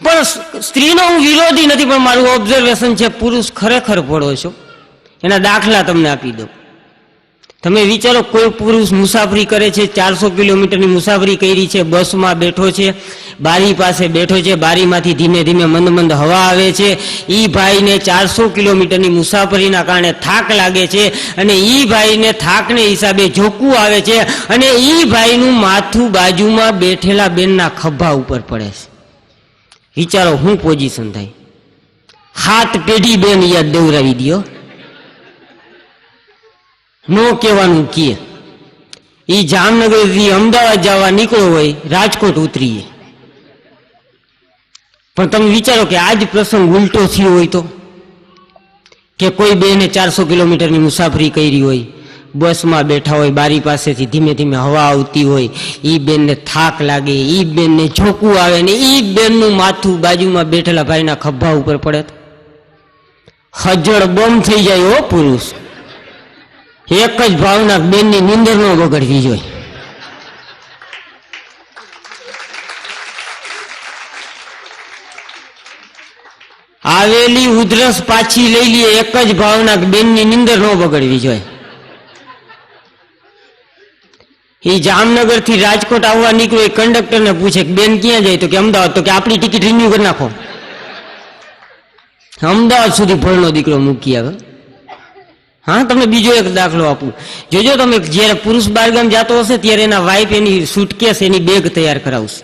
પણ સ્ત્રીનો હું વિરોધી નથી, પણ મારું ઓબ્ઝર્વેશન છે પુરુષ ખરેખર ભોળો છો. એના દાખલા તમને આપી દઉં. તમે વિચારો, કોઈ પુરુષ મુસાફરી કરે છે, 400 કિલોમીટરની મુસાફરી કરી છે, બસમાં બેઠો છે, બારી પાસે બેઠો છે, બારીમાંથી ધીમે ધીમે મંદ મંદ હવા આવે છે. ઈ ભાઈને 400 કિલોમીટરની મુસાફરીના કારણે થાક લાગે છે, અને ઈ ભાઈને થાકને હિસાબે ઝોકું આવે છે, અને ઈ ભાઈનું માથું બાજુમાં બેઠેલા બેનના ખભા ઉપર પડે છે. વિચારો શું પોઝિશન થાય. હાથ પેઢી બેન યાદ દેવરાવી દો. નો કહેવાનું કે ઈ જામનગરથી અમદાવાદ જવા નીકળ્યો હોય, રાજકોટ ઉતરીએ. પણ તમે વિચારો કે આજ પ્રસંગ ઉલટો થયો હોય તો, કે કોઈ બેને 400 કિલોમીટરની મુસાફરી કરી હોય, બસમાં બેઠા હોય, બારી પાસેથી ધીમે ધીમે હવા આવતી હોય, ઈ બેનને થાક લાગે, ઈ બેનને ઝોકું આવે ને ઈ બેનનું માથું બાજુમાં બેઠેલા ભાઈના ખભા ઉપર પડે તો હજળ બોમ્બ થઈ જાય. હો પુરુષ એક જ ભાવના, બેનની નીંદર ન બગડવી જોઈએ. આવેલી ઉધરસ પાછી લઈ લઈએ, એક જ ભાવના, બેનની નીંદર ન બગડવી જોઈએ. એ જામનગર થી રાજકોટ આવવા નીકળ્યો, કંડક્ટર ને પૂછે કે બેન ક્યાં જાય? તો કે અમદાવાદ. તો કે આપણી ટિકિટ રિન્યુ કરી નાખો. અમદાવાદ સુધી ભણનો દીકરો મૂકી આવે. હા, તમને બીજો એક દાખલો આપું. જોજો તમે, જયારે પુરુષ બહારગામ જતો હશે ત્યારે એના વાઇફ એની સુટકેસ, એની બેગ તૈયાર કરાવશે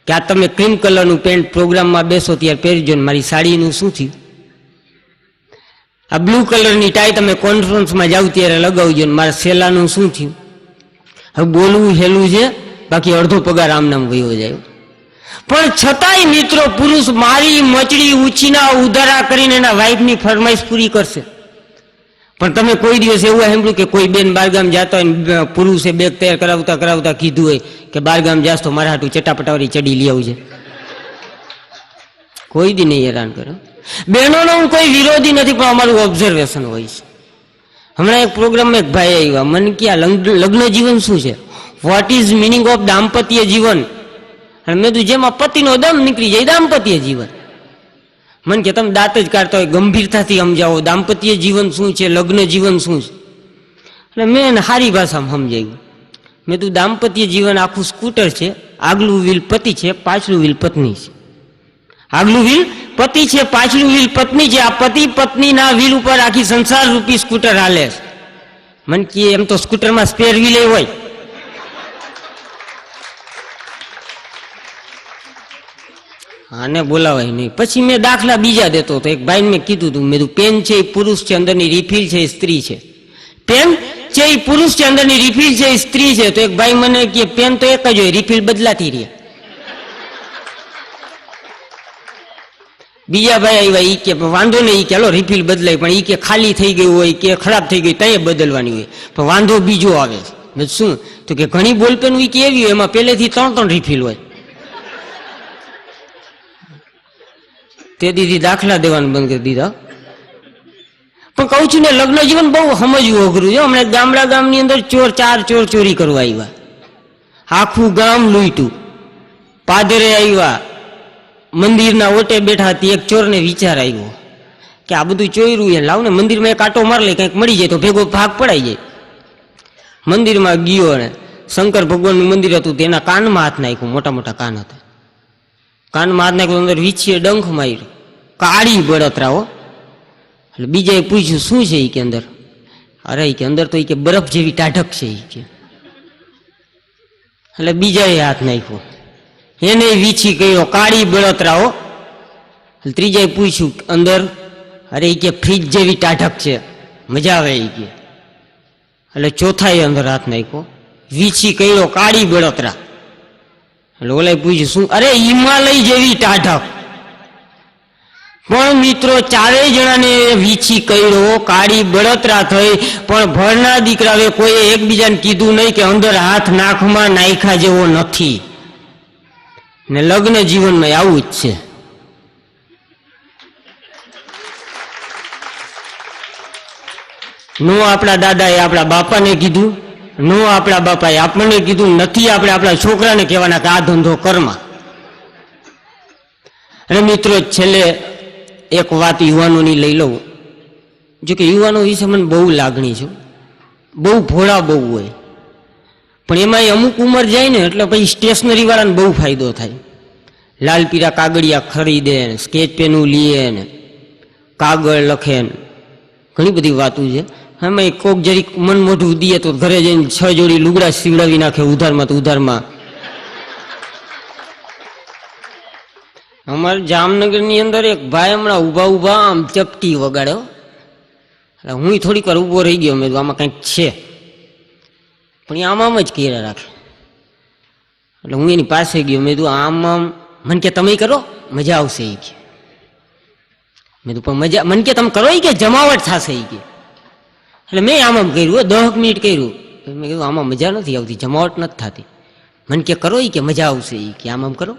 કે આ તમે ક્રીમ કલરનું પેન્ટ પ્રોગ્રામમાં બેસો ત્યારે પહેરજો ને મારી સાડીનું શું થયું? આ બ્લુ કલરની ટાઈ તમે કોન્ફરન્સમાં જાવ ત્યારે લગાવજો ને મારા સેલાનું શું થયું? હવે બોલવું હેલું છે, બાકી અડધો પગાર આમ નામ વયો જાય. પણ છતાંય મિત્રો, પુરુષ મારી મચડી ઉછીના ઉધારા કરીને એના વાઇફની ફરમાઈશ પૂરી કરશે. પણ તમે કોઈ દિવસ એવું સાંભળ્યું કે કોઈ બેન બારગામ જતા હોય, પુરુષે બેગ તૈયાર કરાવતા કરાવતા કીધું હોય કે બારગામ જાસ તો મારા હાટું ચટાપટાવાળી ચડી લઈ આવજે? કોઈ દી નહીં હેરાન કરે. બહેનોનો હું કોઈ વિરોધી નથી, પણ અમારું ઓબ્ઝર્વેશન હોય છે. હમણાં એક પ્રોગ્રામમાં એક ભાઈ આવ્યા, મને કે લગ્ન જીવન શું છે? વોટ ઇઝ મિનિંગ ઓફ દાંપત્ય જીવન? અને મેં કીધું જેમાં પતિનો દમ નીકળી જાય દાંપત્ય જીવન. મને કે તમે દાંત જ કાઢતા હોય, ગંભીરતાથી સમજાવો, દાંપત્ય જીવન શું છે, લગ્ન જીવન શું છે? એટલે મેં એને સારી ભાષામાં સમજાવ્યું. મેં તું દાંપત્ય જીવન આખું સ્કૂટર છે, આગલું વ્હીલ પતિ છે, પાછલું વ્હીલ પત્ની છે. આગલું વ્હીલ પતિ છે, પાછલું વ્હીલ પત્ની છે. આ પતિ પત્નીના વ્હીલ ઉપર આખી સંસાર રૂપી સ્કૂટર હાલે છે. મને કે એમ તો સ્કૂટરમાં સ્પેર વ્હીલ હોય. આને બોલાવાય નહીં. પછી મેં દાખલા બીજા દેતો હતો. એક ભાઈને મેં કીધું હતું, મેં પેન છે એ પુરુષ છે, અંદરની રિફિલ છે એ સ્ત્રી છે. પેન છે એ પુરુષ છે, અંદરની રિફિલ છે એ સ્ત્રી છે. તો એક ભાઈ મને કે પેન તો એક જ હોય, રિફિલ બદલાતી રહે. બીજા ભાઈ આવ્યા, ઈ કે વાંધો નહીં, ઈ કે હાલો રિફિલ બદલાય, પણ ઈ કે ખાલી થઈ ગયું હોય કે ખરાબ થઈ ગઈ ત્યાં બદલવાની હોય, પણ વાંધો બીજો આવે. શું? તો કે ઘણી બોલપેન હોય કે એવી હોય, એમાં પહેલેથી 3 રિફિલ હોય. તે દીધી દાખલા દેવાનું બંધ કરી દીધા. પણ કહું છું ને, લગ્ન જીવન બહુ સમજવું અઘરું છે. હમણાં ગામની અંદર ચાર ચોર ચોરી કરવા આવ્યા, આખું ગામ લૂંટ્યું. પાદરે આવ્યા, મંદિરના ઓટે બેઠા હતી. એક ચોરને વિચાર આવ્યો કે આ બધું ચોર્યું છે, લાવ ને મંદિરમાં એક આટો માર લે, કંઈક મળી જાય તો ભેગો ભાગ પડાઈ જાય. મંદિરમાં ગયો ને શંકર ભગવાનનું મંદિર હતું, તેના કાનમાં હાથ નાખ્યો. મોટા મોટા કાન હતા, કાનમાં હાથ નાખ્યો, અંદર વીછીએ ડંખ માર્યો, કાળી બળતરાઓ. એટલે બીજાએ પૂછ્યું શું છે? કે અંદર, અરે કે અંદર તો કે બરફ જેવી ટાઢક છે કે. એટલે બીજાએ હાથ નાખ્યો, એને વીછી કર્યો, કાળી બળતરાઓ. ત્રીજાએ પૂછ્યું અંદર, અરે કે ફ્રીજ જેવી ટાઢક છે, મજા આવે એ કે. એટલે ચોથાએ અંદર હાથ નાખ્યો, વીછી કર્યો, કાળી બળતરા. એટલે ઓલાએ પૂછ્યું શું? અરે હિમાલય જેવી ટાઢક. પણ મિત્રો, ચારેય જણાને વીછી કર્યો, કાળી બળતરા થઈ. પણ ભણના દીકરાએ કોઈએ એકબીજાને કીધું નહીં કે અંદર હાથ નાખમાં નાખ્યા જેવો નથી. ને લગ્ન જીવનમાં આવું જ છે. નો આપણા દાદાએ આપણા બાપાને કીધું, નો આપણા બાપાએ આપણને કીધું, નથી આપણે આપણા છોકરાને કહેવાના કે આ ધંધો કરમાં. અને મિત્રો છેલ્લે એક વાત યુવાનોની લઈ લઉં. જો કે યુવાનો વિશે મને બહુ લાગણી છે, બહુ ભોળા બહુ હોય, પણ એમાં અમુક ઉંમર જાય ને એટલે પછી સ્ટેશનરી વાળાને બહુ ફાયદો થાય. લાલ પીળા કાગળિયા ખરીદે ને, સ્કેચ પેનું લે ને, કાગળ લખે ને, ઘણી બધી વાતો છે. એમાં કોક જરીક મન મોઢું દે તો ઘરે જઈને 6 જોડી લુગડા સીવડાવી નાખે ઉધારમાં તો ઉધારમાં. અમારે જામનગરની અંદર એક ભાઈ હમણાં ઊભા આમ ચપટી વગાડ્યો, એટલે હું થોડીક વાર ઊભો રહી ગયો. મેં આમાં કંઈક છે, પણ એ આમ જ કર્યા રાખે. એટલે હું એની પાસે ગયો. મેં કીધું આમ મને કે તમે કરો, મજા આવશે એ કે. મેં કીધું પણ મજા મને કે તમે કરો એ કે જમાવટ થશે એ કે. એટલે મેં આમ કર્યું, 10 મિનિટ કર્યું. મેં કીધું આમાં મજા નથી આવતી, જમાવટ નથી થતી. મને કે કરો એ કે મજા આવશે એ કે આમ કરો.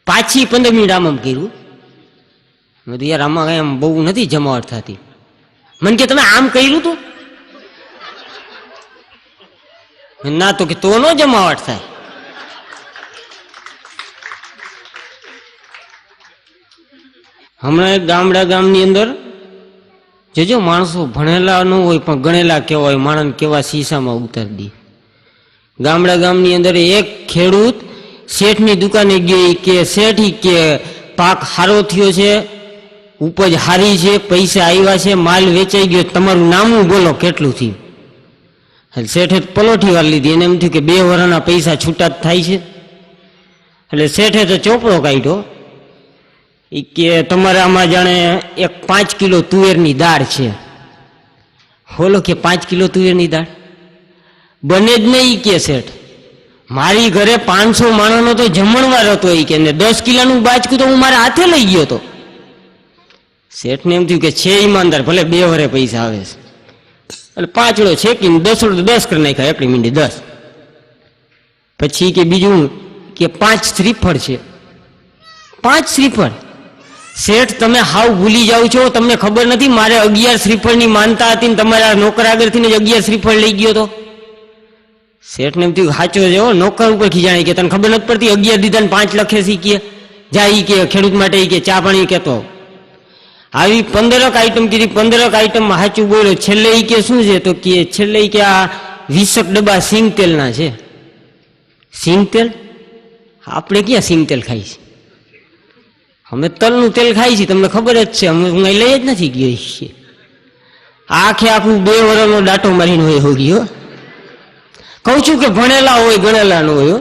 પાછી 15 મિનિટ આમ કર્યું. મેં કીધું યાર આમાં કઈ આમ બહુ નથી જમાવટ થતી. મને કે તમે આમ કર્યું તું? ના તો કે તો નો જમાવટ થાય. હમણાં એક ગામની અંદર જોજો, માણસો ભણેલા ન હોય પણ ગણેલા કેવા હોય, માણસ કેવા શીશામાં ઉતારી દે. ગામની અંદર એક ખેડૂત શેઠની દુકાને ગયો કે શેઠ કે પાક સારો થયો છે, ઉપજ સારી છે, પૈસા આવ્યા છે, માલ વેચાઈ ગયો, તમારું નામું બોલો કેટલું થયું? શેઠે પલોઠી વાર લીધી. એને એમ થયું કે 2 વર્ષના પૈસા છૂટા જ થાય છે. એટલે શેઠે તો ચોપડો કાઢ્યો કે તમારે આમાં જાણે એક 5 કિલો તુવેરની દાળ છે. બોલો કે 5 કિલો તુવેરની દાળ બને જ નહીં કે શેઠ. મારી ઘરે 500 માણસનો તો જમણવાર હતો એ કે 10 કિલોનું બાચકું તો હું મારા હાથે લઈ ગયો હતો. શેઠને એમ થયું કે છે ઈમાનદાર, ભલે 2 વરે પૈસા આવે છે. એટલે 5 છેકીને 10 કરી નાખ્યા, એકડી મીંડી 10. પછી કે બીજું કે 5 શ્રીફળ છે. 5 શ્રીફળ? શેઠ તમે હાવ ભૂલી જાઓ છો, તમને ખબર નથી મારે 11 શ્રીફળની માનતા હતી ને તમારા નોકર આગળથી ને 11 શ્રીફળ લઈ ગયો તો. શેઠને એમ થયું સાચો છે, નોકર ઉપર ખીજાણી કે તને ખબર નથી પડતી 11 દીધા ને 5 લખે શીખીએ જાય કે ખેડૂત માટે કે ચા પાણી કેતો. આવી 15 આઈટમ કીધી. 15 આઈટમમાં સાચું બોલ્યો. છેલ્લે ઈ કે શું છે તો કે છેલ્લે કે આ 20 ડબ્બા સિંગ તેલના છે. સિંગ તેલ? આપણે ક્યાં સિંગ તેલ ખાઈ છે? અમે તલનું તેલ ખાઈ છીએ, તમને ખબર જ છે. અમે હું લઈ જ નથી ગયો છીએ. આખું 2 વર્ષનો ડાટો મારીને હોય હો ગયો. કહું છું કે ભણેલા હોય ગણેલા ન હોય.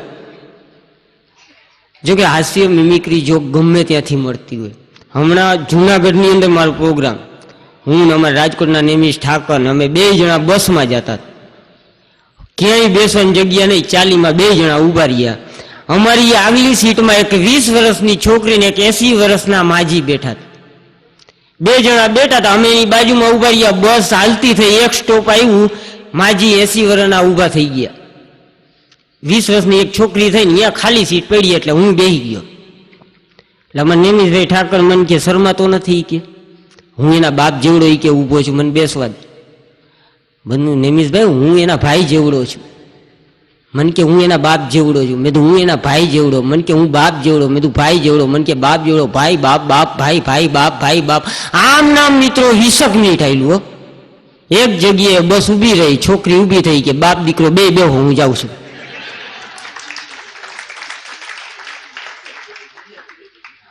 જોકે હાસ્ય મિમિક્રી જોક ગમે ત્યાંથી મળતી હોય. હમણાં જુનાગઢની અંદર મારો પ્રોગ્રામ, હું ને અમારા રાજકોટના નેમિશ ઠાકર ને અમે 2 જણા બસમાં જતા. ક્યાંય બેસવાની જગ્યા નહીં, ચાલીમાં 2 જણા ઉભા રહ્યા. અમારી આગલી સીટમાં એક 20 વર્ષની છોકરી ને એક 80 વર્ષના માજી બેઠા. 2 જણા બેઠા હતા. અમે એની બાજુમાં ઉભા રહ્યા. બસ હાલતી થઈ, એક સ્ટોપ આવ્યું, માજી 80 વર્ષના ઉભા થઈ ગયા. 20 વર્ષની એક છોકરી થઈ ને ત્યાં ખાલી સીટ પડી એટલે હું બેસી ગયો. એટલે મને નેમિશભાઈ ઠાકર મને કે શરમાતો નથી કે હું એના બાપ જેવડો કે ઊભો છું, મને બેસવા દે. બધું નેમિશભાઈ હું એના ભાઈ જેવડો છું. મને કે હું એના બાપ જેવડો છું. મેં તો હું એના ભાઈ જેવડો. મને કે હું બાપ જેવડો. મેં તું ભાઈ જેવડો. મને કે બાપ જેવડો. ભાઈ બાપ, બાપ ભાઈ, ભાઈ બાપ, ભાઈ બાપ. આમ નામ મિત્રો 20 મિનિટ આવેલું. એક જગ્યાએ બસ ઊભી રહી, છોકરી ઊભી થઈ કે બાપ દીકરો બે હું જાઉં છું.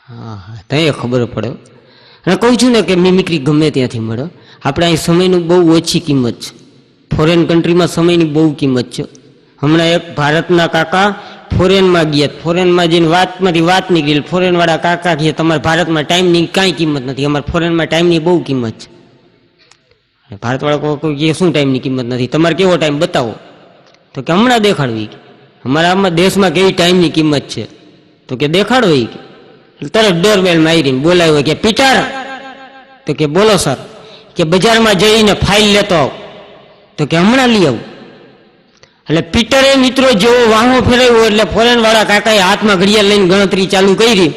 હા, ત્યાં ખબર પડે. અને કહું છું ને કે મિમિક્રી ગમે ત્યાંથી મળે. આપણે અહીં સમયનું બહુ ઓછી કિંમત છે. ફોરેન કન્ટ્રીમાં સમયની બહુ કિંમત છે. હમણાં એક ભારતના કાકા ફોરેનમાં ગયા. ફોરેનમાં જઈને વાતમાંથી વાત નીકળી. ફોરેનવાળા કાકા કહે તમારા ભારતમાં ટાઈમની કાંઈ કિંમત નથી, અમારા ફોરેનમાં ટાઈમની બહુ કિંમત છે. ભારતવાળા કોઈ કહે શું ટાઈમની કિંમત નથી, તમારે કેવો ટાઈમ બતાવો. તો કે હમણાં દેખાડવી. અમારા આમાં દેશમાં કેવી ટાઈમની કિંમત છે તો કે દેખાડો. તરત ડોરબેલ મારીને બોલાવ્યો કે પીટર. તો કે બોલો સર. કે બજારમાં જઈને ફાઇલ લેતો આવ. તો કે હમણાં લઈ આવું. એટલે પીટરે મિત્રો જેવો વાહો ફેરવ્યો એટલે ફોરેન વાળા કાકાએ હાથમાં ઘડિયાળ લઈને ગણતરી ચાલુ કરી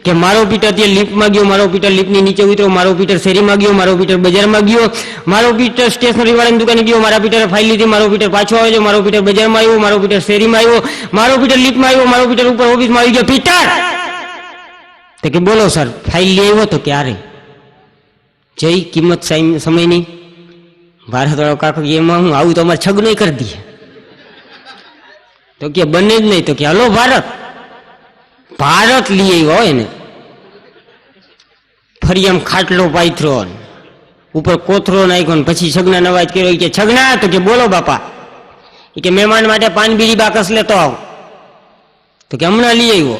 કે મારો પીટર ત્યાં લિફ્ટમાં ગયો, મારો પીટર લિફ્ટની નીચે ઉતર્યો, મારો પીટર શેરીમાં ગયો, મારો પીટર બજારમાં ગયો, મારો પીટર સ્ટેશનરી વાળાની દુકાને ગયો, મારા પીટરે ફાઇલ લીધી, મારો પીટર પાછો આવ્યો, મારો પીટર બજારમાં આવ્યો, મારો પીટર શેરીમાં આવ્યો, મારો પીટર લિફ્ટમાં આવ્યો, મારો પીટર ઉપર ઓફિસમાં આવી ગયો. પીટર તો કે બોલો સર ફાઇલ લઈ આવ્યો તો ક્યારે જઈ કિંમત સમયની ભારતવાળો કાકો એમાં હું આવું તો અમારે છગનો કરી દઈએ તો કે બને જ નહીં તો કે હાલો ભારત લઈ આવ્યો હોય ને ફરી આમ ખાટલો પાથરો ઉપર કોથરો નાખ્યો ને પછી છગના અવાજ કર્યો કે છગના તો કે બોલો બાપા કે મહેમાન માટે પાન બીડી બાકસ લેતો આવ તો કે હમણાં લઈ આવ્યો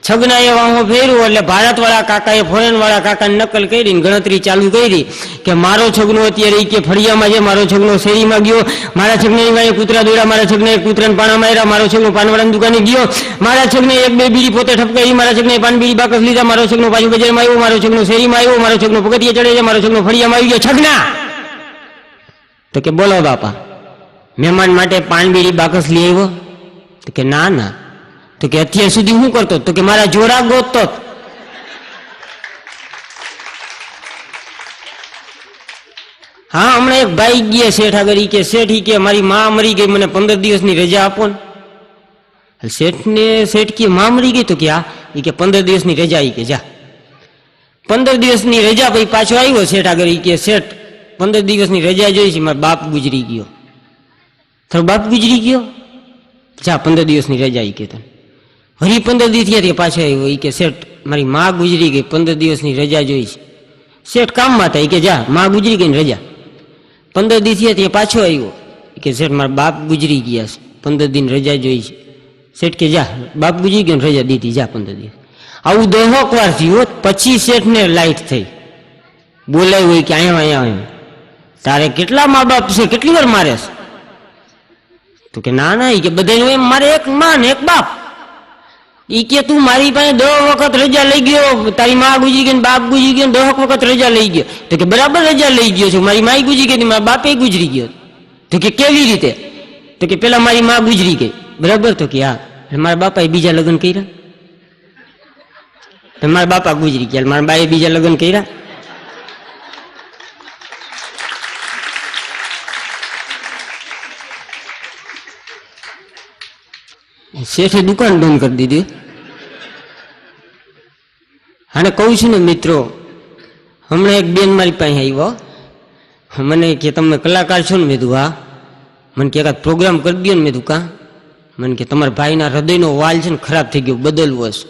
છગના એ વાહો ફેર્યો એટલે ભારત વાળા કાકાએ ફોરેન વાળા કાકાની નકલ કરી ગણતરી ચાલુ કરી કે મારો છગનો અત્યારે કે ફળિયામાં છે, મારો છગનો શેરીમાં ગયો, મારા છગને વાળે કૂતરા દોડ્યા, મારા છગને કૂતરાને પાણા માર્યા, મારો છગનો પાનવાળાની દુકાને ગયો, મારા છગને એક બે બીડી પોતે ઠપકારી, મારા છગને પાન બીડી બાકસ લીધા, મારો છગનો પાછું બજારમાં આવ્યો, મારો છગનો શેરીમાં આવ્યો, મારો છગનો પગથિયે ચડે છે, મારો છગનો ફળિયામાં આવી ગયો. છગના તો કે બોલો બાપા મહેમાન માટે પાન બીડી બાકસ લઈ આવ્યો તો કે ના તો કે અત્યાર સુધી શું કરતો તો કે મારા જોડા ગોતતો. હા હમણાં એક ભાઈ ગયા શેઠ આગળ કે શેઠ કે મારી માં મરી ગઈ મને 15 દિવસની રજા આપો ને. શેઠ કે માં મરી ગઈ તો કે હા કે 15 દિવસની રજા કે જા. 15 દિવસની રજા પછી પાછો આવ્યો શેઠ આગળ કે શેઠ 15 દિવસની રજા જોઈ છે મારા બાપ ગુજરી ગયો. તારો બાપ ગુજરી ગયો જા 15 દિવસની રજા કે તને હરી 15 દિવસ થયા પાછો આવ્યો કે શેઠ મારી માં ગુજરી ગઈ 15 દિવસની રજા જોઈ છે. શેઠ કામમાં હતા કે જા માં ગુજરી ગઈ ને રજા. 15 દિવસ થયા પાછો આવ્યો કે શેઠ મારા બાપ ગુજરી ગયા છે 15 દિન રજા જોઈ છે. શેઠ કે જા બાપ ગુજરી ગયો ને રજા દીધી જા 15 દિવસ. આવું દોહક વાર થયું પછી શેઠને લાઈટ થઈ બોલાય હોય કે અહીંયા તારે કેટલા મા બાપ છે કેટલી વાર મારે તો કે ના કે બધા એમ મારે એક માં ને એક બાપ. ઈ કે તું મારી પાસે 10 વખત રજા લઈ ગયો, તારી માં ગુજરી ગઈ બાપ ગુજરી ગયો 10 વખત રજા લઈ ગયો તો કે બરાબર રજા લઈ ગયો છું. મારી માઈ ગુજરી ગઈ મારા બાપે ગુજરી ગયો તો કે કેવી રીતે તો કે પેલા મારી માં ગુજરી ગઈ બરાબર તો કે હા મારા બાપાએ બીજા લગ્ન કર્યા, મારા બાપા ગુજરી ગયા મારા બાએ બીજા લગ્ન કર્યા. શેઠે દુકાન બંધ કરી દીધી. અને કહું છું ને મિત્રો હમણાં એક બેન મારી પાસે આવ્યો મને કે તમે કલાકાર છો ને મેં કીધું હા. મને કે એકાદ પ્રોગ્રામ કરી દો ને મેં કીધું કાં. મને કે તમારા ભાઈના હૃદયનો વાલ છે ને ખરાબ થઈ ગયો બદલવો છે.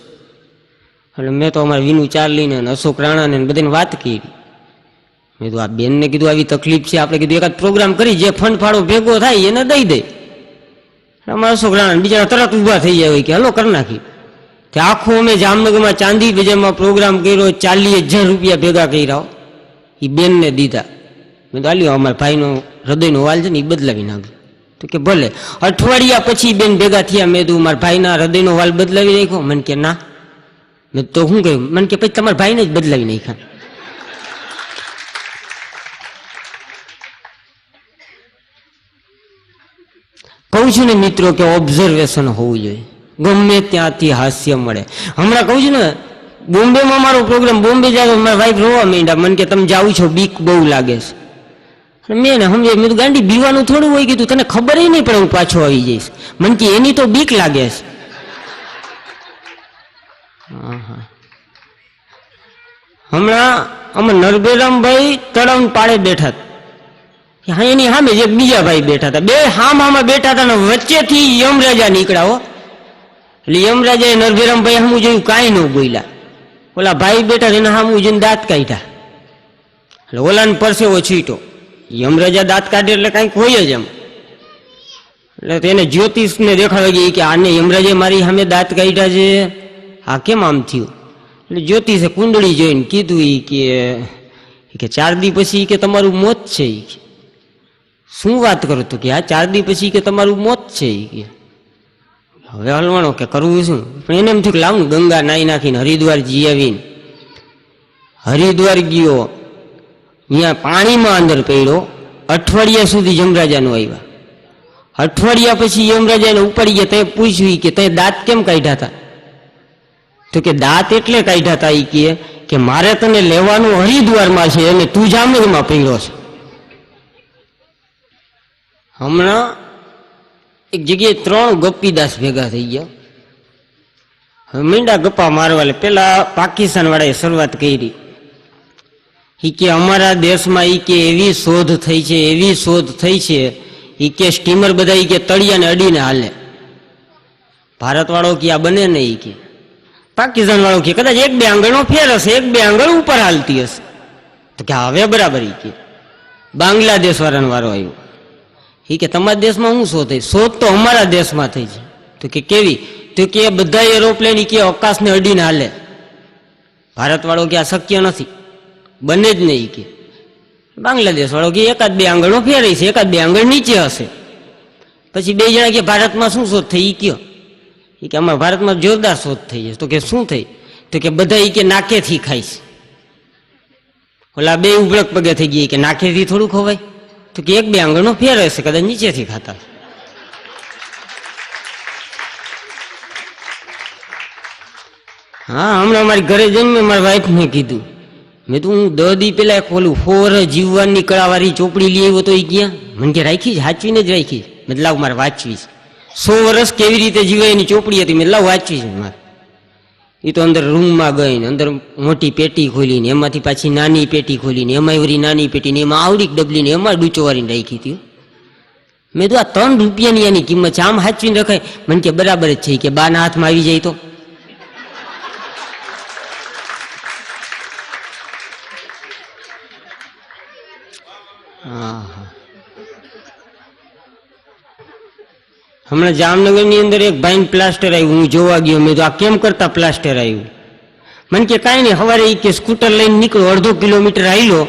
એટલે મેં તો અમારે વિનુ ચાર્લીને અશોક રાણાને બધાને વાત કરી. મેં કીધું આ બેનને કીધું આવી તકલીફ છે આપણે કીધું એકાદ પ્રોગ્રામ કરી જે ફંડ ફાળો ભેગો થાય એને દઈ દે. અમારા છોકરા બિચારા તરત ઉભા થઈ જાય કે હલો કરી નાખી. આખો અમે જામનગરમાં ચાંદી બજારમાં પ્રોગ્રામ કર્યો 40,000 રૂપિયા ભેગા કર્યા એ બેનને દીધા. મેં તો આલ્યો અમારા ભાઈનો હૃદયનો વાલ છે ને એ બદલાવી નાખ્યો તો કે ભલે. અઠવાડિયા પછી બેન ભેગા થયા મેં કીધું મારા ભાઈના હૃદયનો વાલ બદલાવી નાખ્યો. મને કે ના. મેં તો શું કહ્યું મને કે પછી તમારા ભાઈને જ બદલાવી નાખ્યા. કહું છું ને મિત્રો કે ઓબ્ઝર્વેશન હોવું જોઈએ ગમે ત્યાંથી હાસ્ય મળે. હમણાં કહું છું ને બોમ્બેમાં મારો પ્રોગ્રામ બોમ્બે જાય મારા વાઈફ રોવા માંડ્યા મને કે તમે જાવ છો બીક બહુ લાગે છે. મેં ને સમજે મેં તો ગાંડી બીવાનું થોડું હોય કીધું તને ખબર નહીં પડે હું પાછો આવી જઈશ. મને કે એની તો બીક લાગે છે. હમણાં અમે નરભેરામભાઈ તળાવ પાળે બેઠા હા એની સામે જે બીજા ભાઈ બેઠા હતા બે હામાં બેઠા હતા ને વચ્ચેથી યમરાજા નીકળ્યા. એટલે યમરાજાએ નરભેરામભાઈ સામું જોયું કાંઈ ન બોલ્યા. ઓલા ભાઈ બેઠા એના સામું જોઈને દાંત કાઢ્યા. એટલે ઓલાને પરસેવો છીટો. યમરાજા દાંત કાઢે એટલે કાંઈક હોય જ એમ. એટલે તેને જ્યોતિષને દેખાડવા ગઈ કે આને યમરાજે મારી સામે દાંત કાઢ્યા છે આ કેમ આમ થયું. એટલે જ્યોતિષે કુંડળી જોઈને કીધું કે 4 દી પછી કે તમારું મોત છે. શું વાત કરો તો કે આ 4 દી પછી કે તમારું મોત છે. હવે હલવાણો કે કરવું શું પણ એને એમ થયું કે લાવું ગંગા નાઈ નાખીને હરિદ્વાર જી આવીને હરિદ્વાર ગયો અહીંયા પાણીમાં અંદર પડ્યો. અઠવાડિયા સુધી યમરાજાનો આવ્યા. અઠવાડિયા પછી યમરાજાને ઉપાડી ગયા. તે પૂછ્યું કે તે દાંત કેમ કાઢ્યા હતા તો કે દાંત એટલે કાઢ્યા હતા કે મારે તને લેવાનું હરિદ્વારમાં છે અને તું જામનગરમાં પડ્યો છે. હમણાં એક જગ્યાએ 3 ગપ્પીદાસ ભેગા થઈ ગયા. મીંડા ગપ્પા મારવા. પેલા પાકિસ્તાન વાળાએ શરૂઆત કરી. ઈ કે અમારા દેશમાં ઈ કે એવી શોધ થઈ છે, એવી શોધ થઈ છે, ઈ કે સ્ટીમર બધા ઈ કે તળિયાને અડીને હાલે. ભારત વાળો કે આ બને ને. ઈ કે પાકિસ્તાન વાળો કે કદાચ 1-2 આંગળનો ફેર હશે, 1-2 આંગળ ઉપર હાલતી હશે. તો કે હવે બરાબર. ઈ કે બાંગ્લાદેશ વાળાનો વારો આવ્યો. ઈ કે તમારા દેશમાં શું શોધ થઈ? શોધ તો અમારા દેશમાં થઈ છે. તો કે કેવી? તો કે બધા એરોપ્લેન ઈ કે અવકાશને અડીને હાલે. ભારત વાળો કે આ શક્ય નથી, બને જ નહીં. કે બાંગ્લાદેશ વાળો કે 1-2 આંગળનો ફેર છે, 1-2 આંગળ નીચે હશે. પછી 2 જણા કે ભારતમાં શું શોધ થઈ? ઈ કયો? ઈ કે અમારા ભારતમાં જોરદાર શોધ થઈ છે. તો કે શું થઈ? તો કે બધા ઈ કે નાકેથી ખાઈશ. ઓલા 2 ઉભળક પગે થઈ ગઈ કે નાકેથી થોડું ખવાય? તો કે 1-2 આંગળનો ફેર હશે, કદાચ નીચેથી ખાતા. હા, હમણાં અમારી ઘરે જઈને મારા વાઈફને કીધું, મેં તો હું 10 દી પેલા એક ઓલું 4 વર્ષ જીવવાની કળાવાળી ચોપડી લઈ આવ્યો તો એ ગયા. મને કે રાખી જ, સાચવીને જ રાખી. મેં લાવ મારે વાંચવી છે. 100 વર્ષ કેવી રીતે જીવાય એની ચોપડી હતી. મેં લાવ વાંચવી છે મારે. એ તો અંદર રૂમમાં ગઈને અંદર મોટી પેટી ખોલીને એમાંથી પાછી નાની પેટી ખોલીને એમાં વળી નાની પેટીને એમાં આવડી ડબલીને એમાં ડૂચો વાળીને રાખી હતી. મેં તો આ 3 રૂપિયાની એની કિંમત છે, આમ સાચવીને રખાય? મને કે બરાબર જ છે કે બાના હાથમાં આવી જાય તો. હમણાં જામનગરની અંદર એક ભાઈ પ્લાસ્ટર આવ્યું, હું જોવા ગયો. મેં તો આ કેમ કરતા પ્લાસ્ટર આવ્યું? મને કે કાંઈ નહીં, સવારે કે સ્કૂટર લઈને નીકળો, 1/2 કિલોમીટર આવેલો,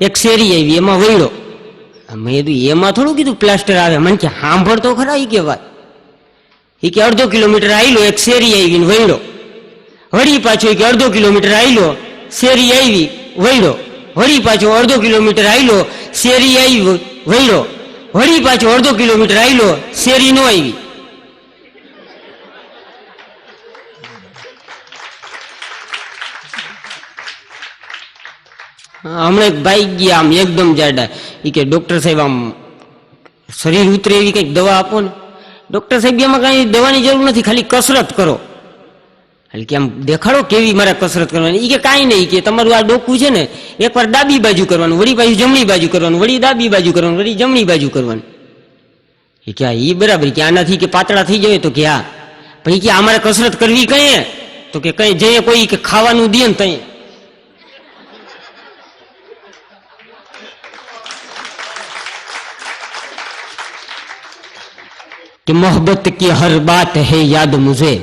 એક શેરી આવી એમાં વળ્યો. મેં કીધું એમાં થોડું કીધું પ્લાસ્ટર આવે. મને કે સાંભળ તો ખરા. કે વાત એ કે 1/2 કિલોમીટર આવેલો, એક શેરી આવીને વળ્યો. વળી પાછો કે 1/2 કિલોમીટર આવેલો, શેરી આવી વળ્યો. વળી પાછો 1/2 કિલોમીટર આવેલો, શેરી આવી વળ્યો. વળી પાછો 1/2 કિલોમીટર આવેલો, શેરી નો આવી. હમણાં એક ભાઈ ગયા આમ એકદમ જાડા. એ કે ડોક્ટર સાહેબ આમ શરીર ઉતરે એવી કઈક દવા આપો ને. ડોક્ટર સાહેબ એમાં કઈ દવાની જરૂર નથી, ખાલી કસરત કરો. એટલે કે આમ દેખાડો કેવી મારે કસરત કરવાની. એ કે કાંઈ નહીં, કે તમારું આ ડોકું છે ને એકવાર ડાબી બાજુ કરવાનું, વળી પાછું જમણી બાજુ કરવાનું, વળી ડાબી બાજુ કરવાનું, વળી જમણી બાજુ કરવાનું. એ કે એ બરાબર. કે આનાથી કે પાતળા થઈ જાય? તો કે હા. પણ કે અમારે કસરત કરવી કઈ? તો કે કઈ જઈએ કોઈ કે ખાવાનું દે ને તઈ. कि मोहब्बत की हर बात है याद मुझे,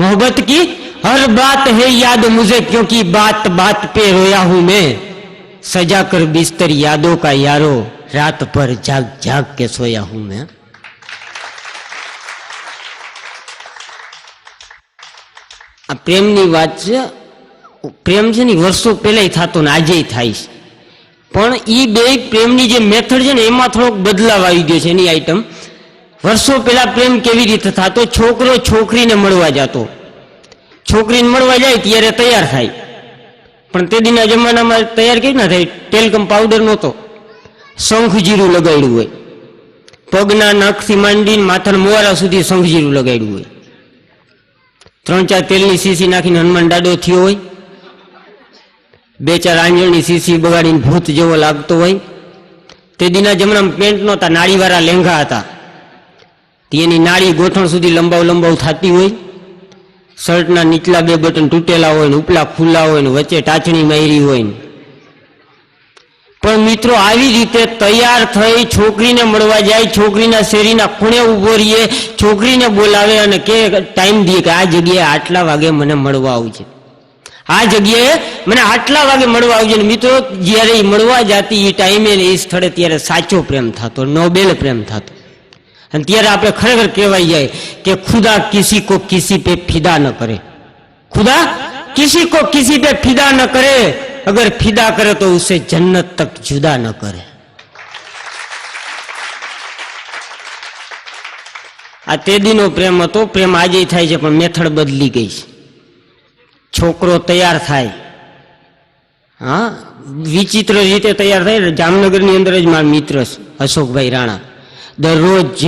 मोहब्बत की हर बात है याद मुझे, क्योंकि बात बात पे रोया हूं मैं, सजा कर बिस्तर यादों का यारो, रात पर जाग जाग के सोया हूं मैं. આ પ્રેમની વાત છે. પ્રેમ છે ને વર્ષો પહેલા થતો ને આજે થાય છે. પણ એ બે પ્રેમની જે મેથડ છે ને એમાં થોડોક બદલાવ આવી ગયો છે. એની આઈટમ વર્ષો પહેલા પ્રેમ કેવી રીતે થતો? છોકરો છોકરીને મળવા જતો, છોકરીને મળવા જાય ત્યારે તૈયાર થાય. પણ તે દિનના જમાનામાં તૈયાર કેવી ના થાય? ટેલકમ પાવડર નહોતો, શંખ જીરું લગાડ્યું હોય, પગના નખથી માંડીને માથાના મોવારા સુધી શંખ જીરું લગાડ્યું હોય, 3-4 તેલની શીશી નાખીને હનુમાન દાડો થયો હોય, 2-4 આંજળની શીશી બગાડીને ભૂત જેવો લાગતો હોય. તે દિનના જમાનામાં પેન્ટ નહોતા, નાળીવાળા લેંઘા હતા. એની નાળી ગોઠણ સુધી લંબાવ લંબાવ થતી હોય, શર્ટના નીચલા 2 બટન તૂટેલા હોય ને ઉપલા ખુલ્લા હોય ને વચ્ચે ટાચણી મારી હોય ને. પણ મિત્રો આવી રીતે તૈયાર થઈ છોકરીને મળવા જાય, છોકરીના શેરીના ખૂણે ઉભો રહીએ, છોકરીને બોલાવે અને કે ટાઈમ દે કે આ જગ્યાએ આટલા વાગે મને મળવા આવજે, આ જગ્યાએ મને આટલા વાગે મળવા આવજે. મિત્રો જયારે એ મળવા જતી એ ટાઈમે એ સ્થળે ત્યારે સાચો પ્રેમ થતો, નોબેલ પ્રેમ થતો. અને ત્યારે આપણે ખરેખર કહેવાય જાય કે ખુદા કિસી કો કિસી पे फिदा न करे, खुदा किसी को किसी पे फिदा न करे, अगर फिदा करे तो उसे जन्नत तक जुदा न करे. આ તે દીનો પ્રેમ હતો. પ્રેમ આજે થાય છે પણ મેથડ બદલી ગઈ છે. છોકરો તૈયાર થાય, હા વિચિત્ર રીતે તૈયાર થાય. જામનગરની અંદર જ મારા મિત્ર અશોકભાઈ રાણા દરરોજ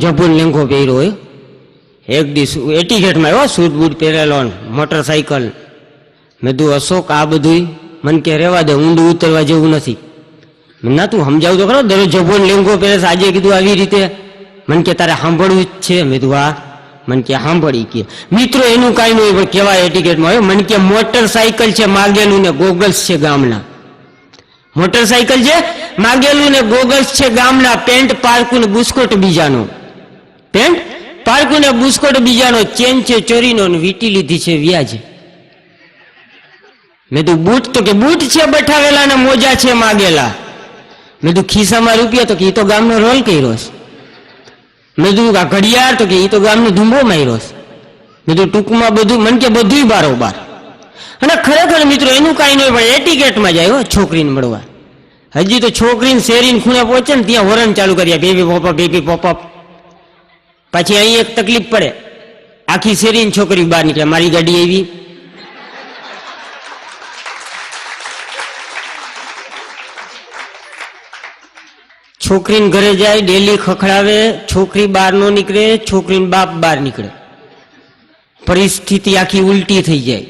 જભોન લેંઘો પહેર્યો હોય, એક દિવસ એટીકેટમાં આવ્યો, સૂટ બૂટ પહેરેલો, મોટરસાઇકલ. મેં કીધું અશોક આ બધું મન કે રહેવા દે, ઊંડું ઉતરવા જેવું નથી. ના તું સમજાવું તો ખરો, દરરોજ જબો લેંગો પહેરે છે, આજે કીધું આવી રીતે. મન કે તારે સાંભળવું જ છે. મેં કીધું હા. મન કે સાંભળી કે મિત્રો એનું કાંઈ નહીં પણ કેવાય એટીકેટમાં આવ્યો. મન કે મોટરસાઇકલ છે માગેલું ને ગોગલ્સ છે ગામના. મોટરસાઇકલ છે માગેલું ને ગોગલ્સ છે ગામના, પેન્ટ પારકું ને બુસ્કોટ બીજાનો, પેન્ટ પારકું ને બુસ્કોટ બીજાનો, ચેન છે ચોરીનો ને વીટી લીધી છે વ્યાજ. મેં તું બૂટ તો કે બૂટ છે બઠાવેલા ને મોજા છે માગેલા. મેં તું ખિસ્સામાં રૂપિયા તો કે એ તો ગામનો રોલ કર્યો છે. મેં તું આ ઘડિયાળ તો કે એ તો ગામનો ધુંબો માર્યો છે. મેં તું ટૂંકમાં બધું મન કે બધું બારોબાર. અને ખરેખર મિત્રો એનું કાંઈ નહીં પણ એટીકેટમાં જ આવ્યો છોકરીને મળવા. હજી તો છોકરીને શેરીને ખૂણે પહોંચે ને ત્યાં હોરન ચાલુ કર્યા, બેબી પોપઅપ બેબી પોપઅપ. પછી અહીં એક તકલીફ પડે, આખી શેરીની છોકરી બહાર નીકળે, મારી ગાડી આવી. છોકરીને ઘરે જાય, ડેલી ખખડાવે, છોકરી બહાર નો નીકળે, છોકરીને બાપ બહાર નીકળે, પરિસ્થિતિ આખી ઉલટી થઈ જાય.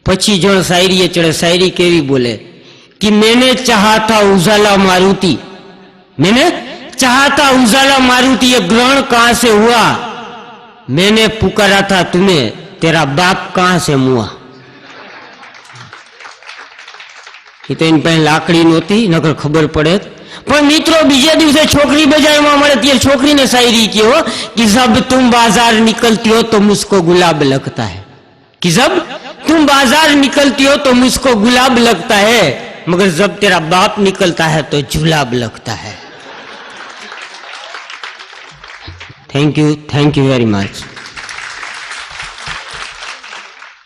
પછી જણ શાયરીએ ચડે, શાયરી કેવી બોલે कि मैंने चाहा था उजाला मारुति, मैंने चाहा था उजाला मारुति, ये ग्रहण कहां से हुआ, मैंने पुकारा था तुम्हें, तेरा बाप कहां से मुआ. એ તો એની પાસે લાકડી નહોતી, નકર ખબર પડે. પણ મિત્રો બીજા દિવસે છોકરી બજારમાં મળે ત્યારે છોકરીને શાયરી કહો कि जब तुम बाजार निकलती हो तो मुझको गुलाब लगता है, कि जब तुम बाजार निकलती हो तो मुझको गुलाब लगता है, मगर जब तेरा बाप निकलता है तो जुलाब लगता है. Thank you very much.